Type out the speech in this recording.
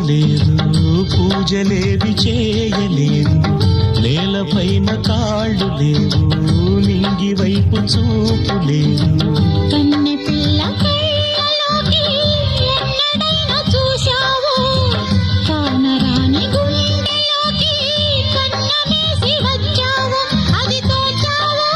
చూడలేరు, పూజలేవి చేయలేరు, నేలపైన కాళ్ళు లేవు, నింగి వైపు చూపు లేదు. కన్నె పిల్ల కళ్ళలోకి ఎన్నడైనా చూశావు, కానరాని గుండెలోకి కన్నమేసి వచ్చావు, అది తోచావు.